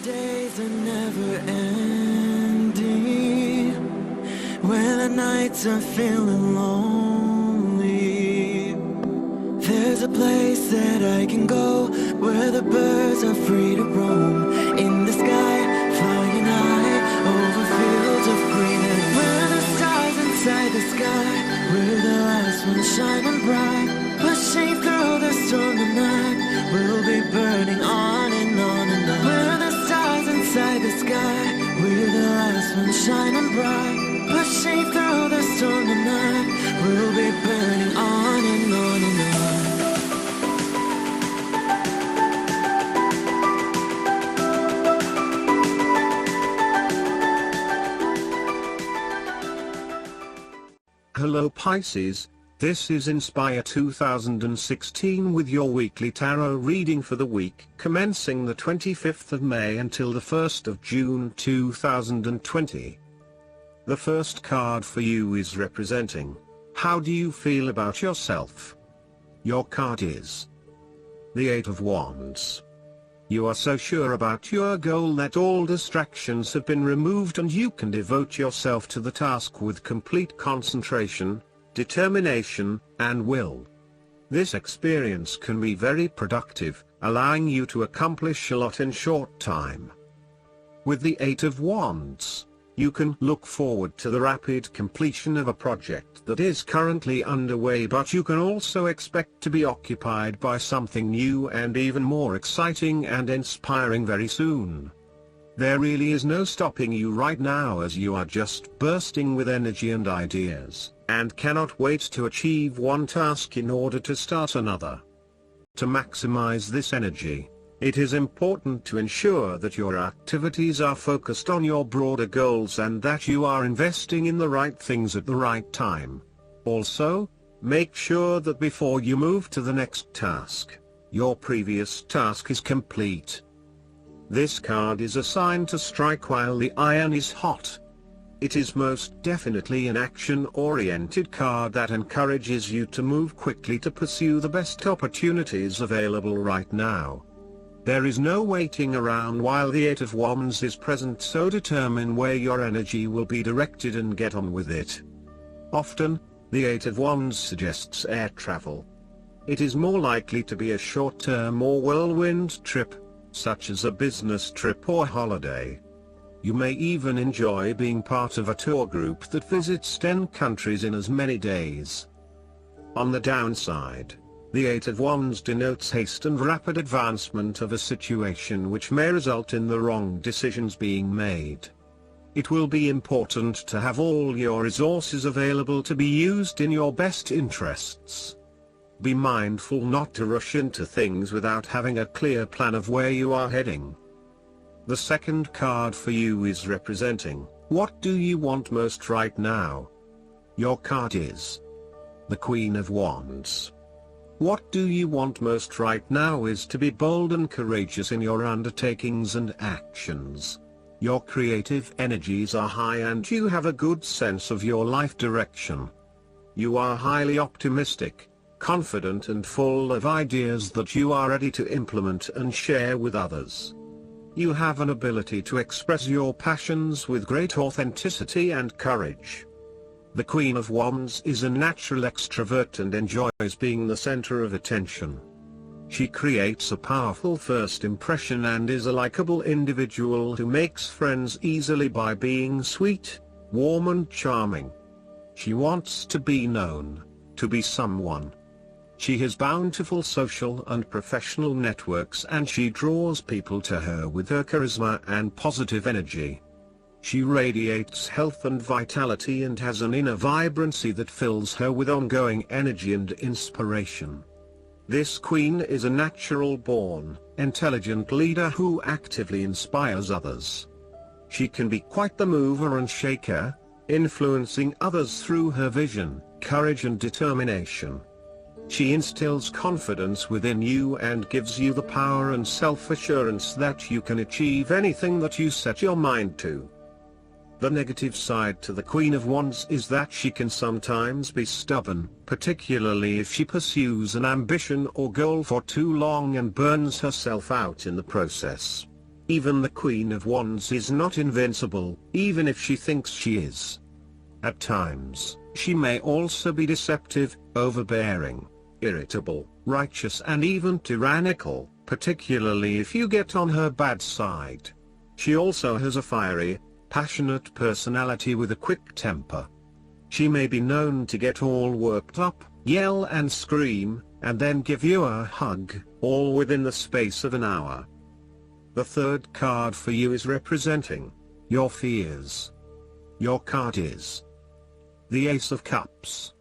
days are never ending, when the nights are feeling lonely. There's a place that I can go, where the birds are free to roam. In the sky, flying high, over fields of green. And where the stars inside the sky, where the last one's shining bright. Pushing through the storm tonight, we'll be burning on and on and on. Where the stars inside the sky, where the last one's shining bright. Pushing through the storm tonight, we'll be burning on and on and on. Hello Pisces, this is Inspire 2016 with your weekly tarot reading for the week commencing the 25th of May until the 1st of June 2020. The first card for you is representing, how do you feel about yourself? Your card is the Eight of Wands. You are so sure about your goal that all distractions have been removed and you can devote yourself to the task with complete concentration, determination, and will. This experience can be very productive, allowing you to accomplish a lot in short time. With the Eight of Wands, you can look forward to the rapid completion of a project that is currently underway, but you can also expect to be occupied by something new and even more exciting and inspiring very soon. There really is no stopping you right now, as you are just bursting with energy and ideas, and cannot wait to achieve one task in order to start another. To maximize this energy, it is important to ensure that your activities are focused on your broader goals and that you are investing in the right things at the right time. Also, make sure that before you move to the next task, your previous task is complete. This card is a sign to strike while the iron is hot. It is most definitely an action-oriented card that encourages you to move quickly to pursue the best opportunities available right now. There is no waiting around while the Eight of Wands is present, so determine where your energy will be directed and get on with it. Often, the Eight of Wands suggests air travel. It is more likely to be a short-term or whirlwind trip, such as a business trip or holiday. You may even enjoy being part of a tour group that visits 10 countries in as many days. On the downside, the Eight of Wands denotes haste and rapid advancement of a situation, which may result in the wrong decisions being made. It will be important to have all your resources available to be used in your best interests. Be mindful not to rush into things without having a clear plan of where you are heading. The second card for you is representing, what do you want most right now? Your card is the Queen of Wands. What do you want most right now is to be bold and courageous in your undertakings and actions. Your creative energies are high and you have a good sense of your life direction. You are highly optimistic, confident and full of ideas that you are ready to implement and share with others. You have an ability to express your passions with great authenticity and courage. The Queen of Wands is a natural extrovert and enjoys being the center of attention. She creates a powerful first impression and is a likable individual who makes friends easily by being sweet, warm and charming. She wants to be known, to be someone. She has bountiful social and professional networks and she draws people to her with her charisma and positive energy. She radiates health and vitality and has an inner vibrancy that fills her with ongoing energy and inspiration. This queen is a natural-born, intelligent leader who actively inspires others. She can be quite the mover and shaker, influencing others through her vision, courage and determination. She instills confidence within you and gives you the power and self-assurance that you can achieve anything that you set your mind to. The negative side to the Queen of Wands is that she can sometimes be stubborn, particularly if she pursues an ambition or goal for too long and burns herself out in the process. Even the Queen of Wands is not invincible, even if she thinks she is. At times, she may also be deceptive, overbearing, irritable, righteous and even tyrannical, particularly if you get on her bad side. She also has a fiery, passionate personality with a quick temper. She may be known to get all worked up, yell and scream, and then give you a hug, all within the space of an hour. The third card for you is representing your fears. Your card is the Ace of Cups.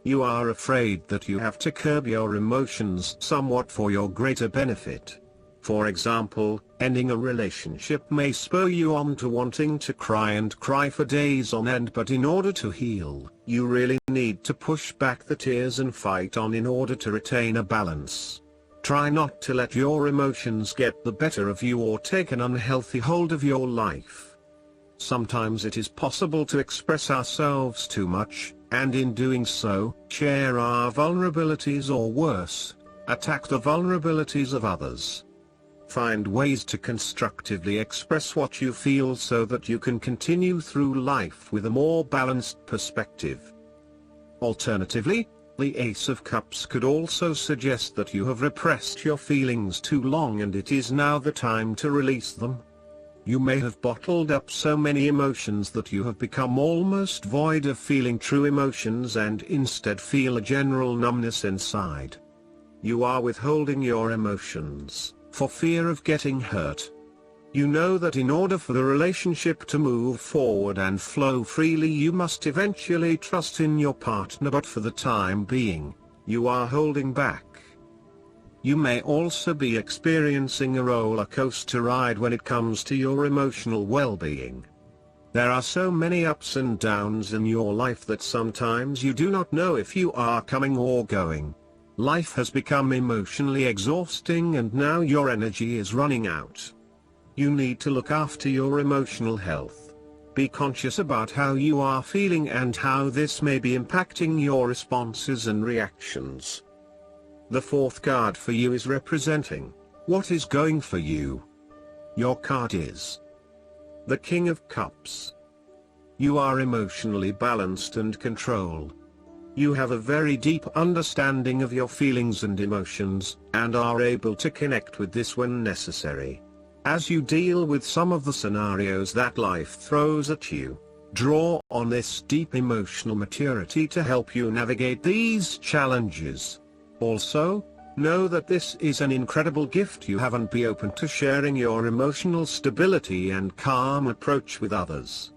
You are afraid that you have to curb your emotions somewhat for your greater benefit. For example, ending a relationship may spur you on to wanting to cry for days on end, but in order to heal, you really need to push back the tears and fight on in order to retain a balance. Try not to let your emotions get the better of you or take an unhealthy hold of your life. Sometimes it is possible to express ourselves too much, and in doing so, share our vulnerabilities or worse, attack the vulnerabilities of others. Find ways to constructively express what you feel so that you can continue through life with a more balanced perspective. Alternatively, the Ace of Cups could also suggest that you have repressed your feelings too long and it is now the time to release them. You may have bottled up so many emotions that you have become almost void of feeling true emotions and instead feel a general numbness inside. You are withholding your emotions for fear of getting hurt. You know that in order for the relationship to move forward and flow freely, you must eventually trust in your partner, but for the time being, you are holding back. You may also be experiencing a roller coaster ride when it comes to your emotional well-being. There are so many ups and downs in your life that sometimes you do not know if you are coming or going. Life has become emotionally exhausting and now your energy is running out. You need to look after your emotional health. Be conscious about how you are feeling and how this may be impacting your responses and reactions. The fourth card for you is representing what is going for you. Your card is the King of Cups. You are emotionally balanced and controlled. You have a very deep understanding of your feelings and emotions, and are able to connect with this when necessary. As you deal with some of the scenarios that life throws at you, draw on this deep emotional maturity to help you navigate these challenges. Also, know that this is an incredible gift you have and be open to sharing your emotional stability and calm approach with others.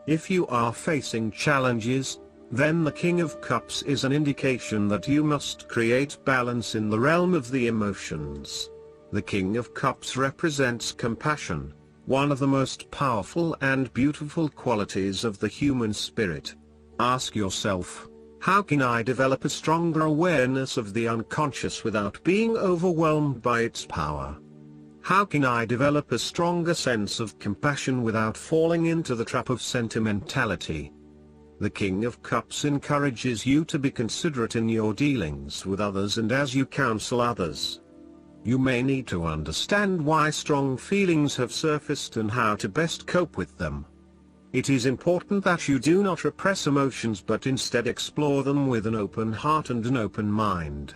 If you are facing challenges, then the King of Cups is an indication that you must create balance in the realm of the emotions. The King of Cups represents compassion, one of the most powerful and beautiful qualities of the human spirit. Ask yourself, how can I develop a stronger awareness of the unconscious without being overwhelmed by its power? How can I develop a stronger sense of compassion without falling into the trap of sentimentality? The King of Cups encourages you to be considerate in your dealings with others and as you counsel others. You may need to understand why strong feelings have surfaced and how to best cope with them. It is important that you do not repress emotions but instead explore them with an open heart and an open mind.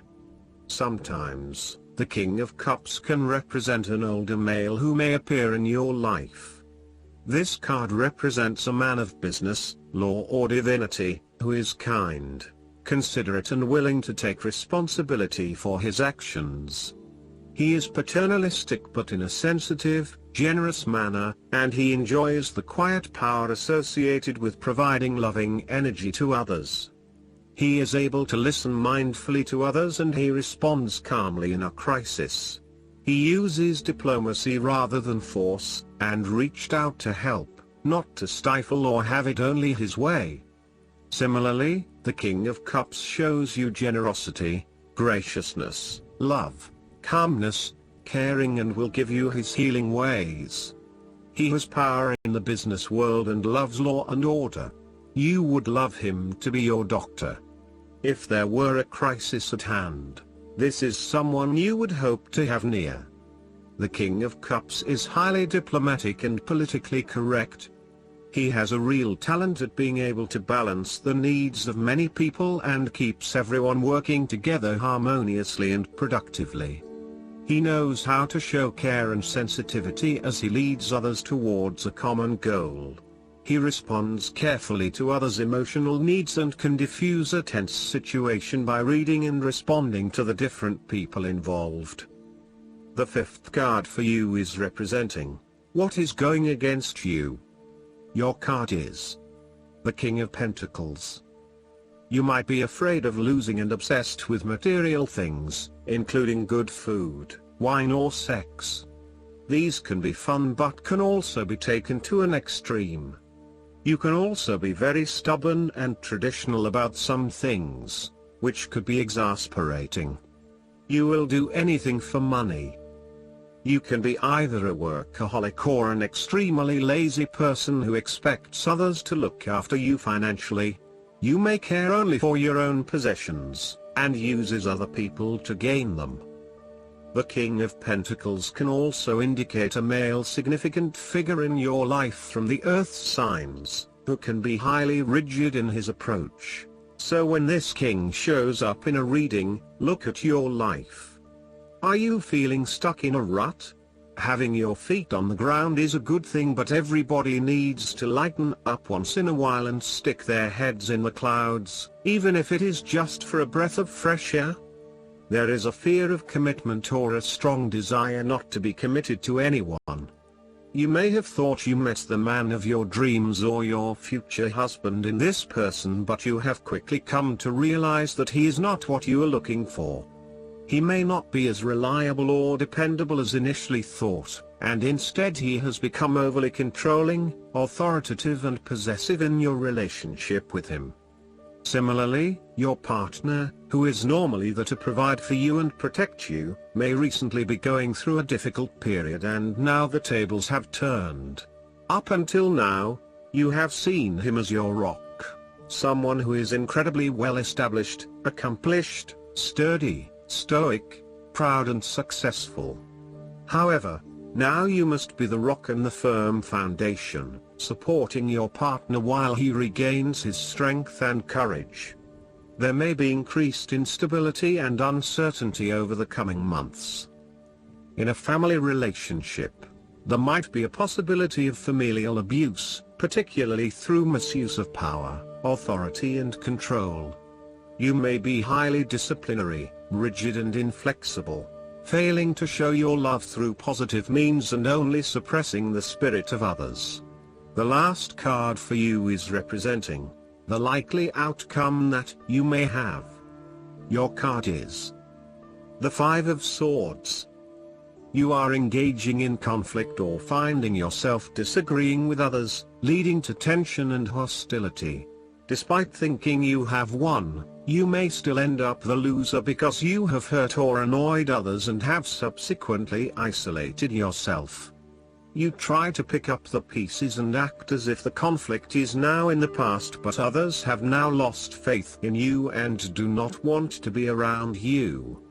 Sometimes, the King of Cups can represent an older male who may appear in your life. This card represents a man of business, law or divinity, who is kind, considerate and willing to take responsibility for his actions. He is paternalistic but in a sensitive, generous manner, and he enjoys the quiet power associated with providing loving energy to others. He is able to listen mindfully to others and he responds calmly in a crisis. He uses diplomacy rather than force, and reached out to help, not to stifle or have it only his way. Similarly, the King of Cups shows you generosity, graciousness, love, calmness, caring and will give you his healing ways. He has power in the business world and loves law and order. You would love him to be your doctor. If there were a crisis at hand, this is someone you would hope to have near. The King of Cups is highly diplomatic and politically correct. He has a real talent at being able to balance the needs of many people and keeps everyone working together harmoniously and productively. He knows how to show care and sensitivity as he leads others towards a common goal. He responds carefully to others' emotional needs and can diffuse a tense situation by reading and responding to the different people involved. The fifth card for you is representing what is going against you. Your card is the King of Pentacles. You might be afraid of losing and obsessed with material things, including good food, wine or sex. These can be fun but can also be taken to an extreme. You can also be very stubborn and traditional about some things, which could be exasperating. You will do anything for money. You can be either a workaholic or an extremely lazy person who expects others to look after you financially. You may care only for your own possessions, and uses other people to gain them. The King of Pentacles can also indicate a male significant figure in your life from the earth signs, who can be highly rigid in his approach. So when this king shows up in a reading, look at your life. Are you feeling stuck in a rut? Having your feet on the ground is a good thing, but everybody needs to lighten up once in a while and stick their heads in the clouds, even if it is just for a breath of fresh air. There is a fear of commitment or a strong desire not to be committed to anyone. You may have thought you met the man of your dreams or your future husband in this person, but you have quickly come to realize that he is not what you are looking for. He may not be as reliable or dependable as initially thought, and instead he has become overly controlling, authoritative and possessive in your relationship with him. Similarly, your partner, who is normally there to provide for you and protect you, may recently be going through a difficult period, and now the tables have turned. Up until now, you have seen him as your rock. Someone who is incredibly well established, accomplished, sturdy, stoic, proud and successful. However, now you must be the rock and the firm foundation, supporting your partner while he regains his strength and courage. There may be increased instability and uncertainty over the coming months. In a family relationship, there might be a possibility of familial abuse, particularly through misuse of power, authority and control. You may be highly disciplinary, rigid and inflexible, failing to show your love through positive means and only suppressing the spirit of others. The last card for you is representing the likely outcome that you may have. Your card is the Five of Swords. You are engaging in conflict or finding yourself disagreeing with others, leading to tension and hostility. Despite thinking you have won, you may still end up the loser because you have hurt or annoyed others and have subsequently isolated yourself. You try to pick up the pieces and act as if the conflict is now in the past, but others have now lost faith in you and do not want to be around you.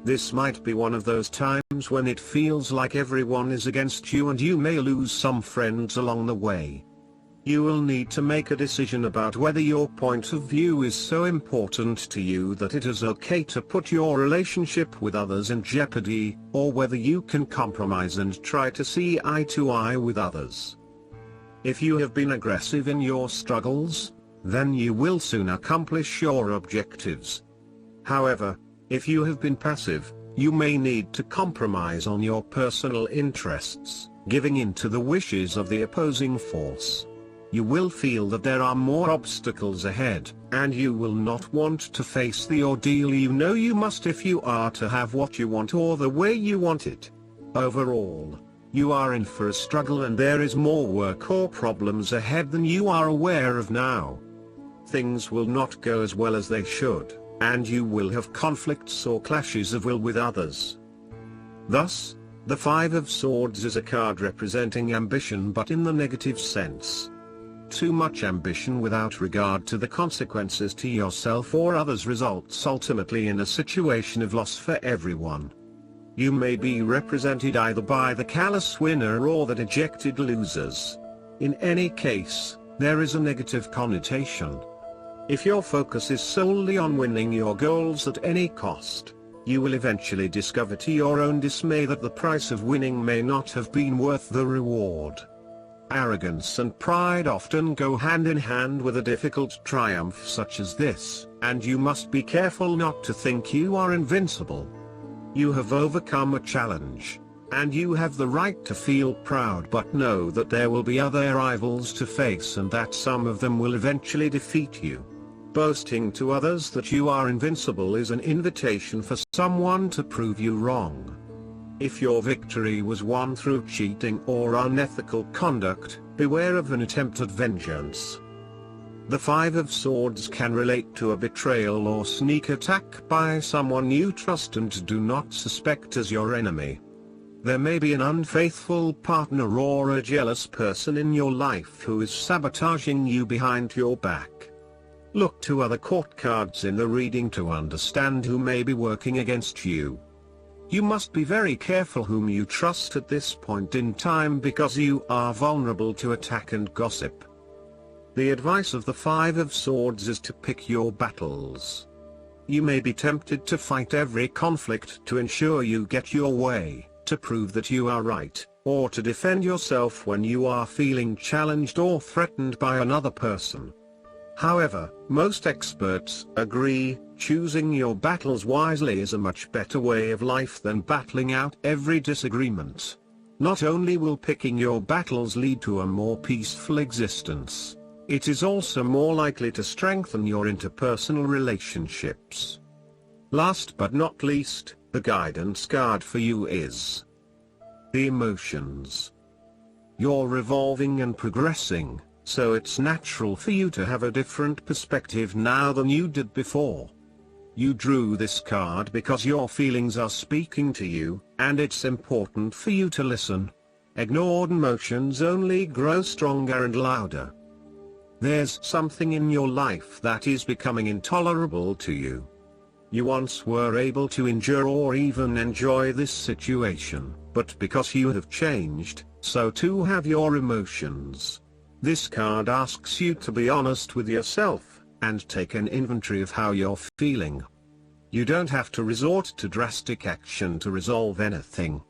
This might be one of those times when it feels like everyone is against you and you may lose some friends along the way. You will need to make a decision about whether your point of view is so important to you that it is okay to put your relationship with others in jeopardy, or whether you can compromise and try to see eye to eye with others. If you have been aggressive in your struggles, then you will soon accomplish your objectives. However, if you have been passive, you may need to compromise on your personal interests, giving in to the wishes of the opposing force. You will feel that there are more obstacles ahead, and you will not want to face the ordeal you know you must if you are to have what you want or the way you want it. Overall, you are in for a struggle and there is more work or problems ahead than you are aware of now. Things will not go as well as they should, and you will have conflicts or clashes of will with others. Thus, the Five of Swords is a card representing ambition but in the negative sense. Too much ambition without regard to the consequences to yourself or others results ultimately in a situation of loss for everyone. You may be represented either by the callous winner or the dejected losers. In any case, there is a negative connotation. If your focus is solely on winning your goals at any cost, you will eventually discover to your own dismay that the price of winning may not have been worth the reward. Arrogance and pride often go hand in hand with a difficult triumph such as this, and you must be careful not to think you are invincible. You have overcome a challenge, and you have the right to feel proud, but know that there will be other rivals to face and that some of them will eventually defeat you. Boasting to others that you are invincible is an invitation for someone to prove you wrong. If your victory was won through cheating or unethical conduct, beware of an attempt at vengeance. The Five of Swords can relate to a betrayal or sneak attack by someone you trust and do not suspect as your enemy. There may be an unfaithful partner or a jealous person in your life who is sabotaging you behind your back. Look to other court cards in the reading to understand who may be working against you. You must be very careful whom you trust at this point in time because you are vulnerable to attack and gossip. The advice of the Five of Swords is to pick your battles. You may be tempted to fight every conflict to ensure you get your way, to prove that you are right, or to defend yourself when you are feeling challenged or threatened by another person. However, most experts agree, choosing your battles wisely is a much better way of life than battling out every disagreement. Not only will picking your battles lead to a more peaceful existence, it is also more likely to strengthen your interpersonal relationships. Last but not least, the guidance card for you is the emotions. You're revolving and progressing, so it's natural for you to have a different perspective now than you did before. You drew this card because your feelings are speaking to you, and it's important for you to listen. Ignored emotions only grow stronger and louder. There's something in your life that is becoming intolerable to you. You once were able to endure or even enjoy this situation, but because you have changed, so too have your emotions. This card asks you to be honest with yourself, and take an inventory of how you're feeling. You don't have to resort to drastic action to resolve anything.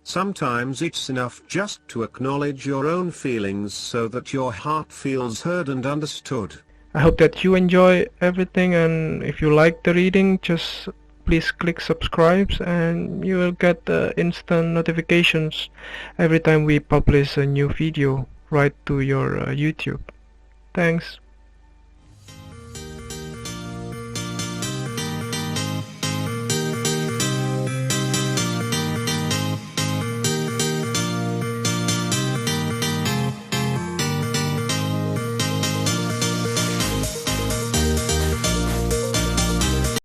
Sometimes it's enough just to acknowledge your own feelings so that your heart feels heard and understood. I hope that you enjoy everything, and if you like the reading, just please click subscribe and you will get instant notifications every time we publish a new video right to your YouTube. Thanks.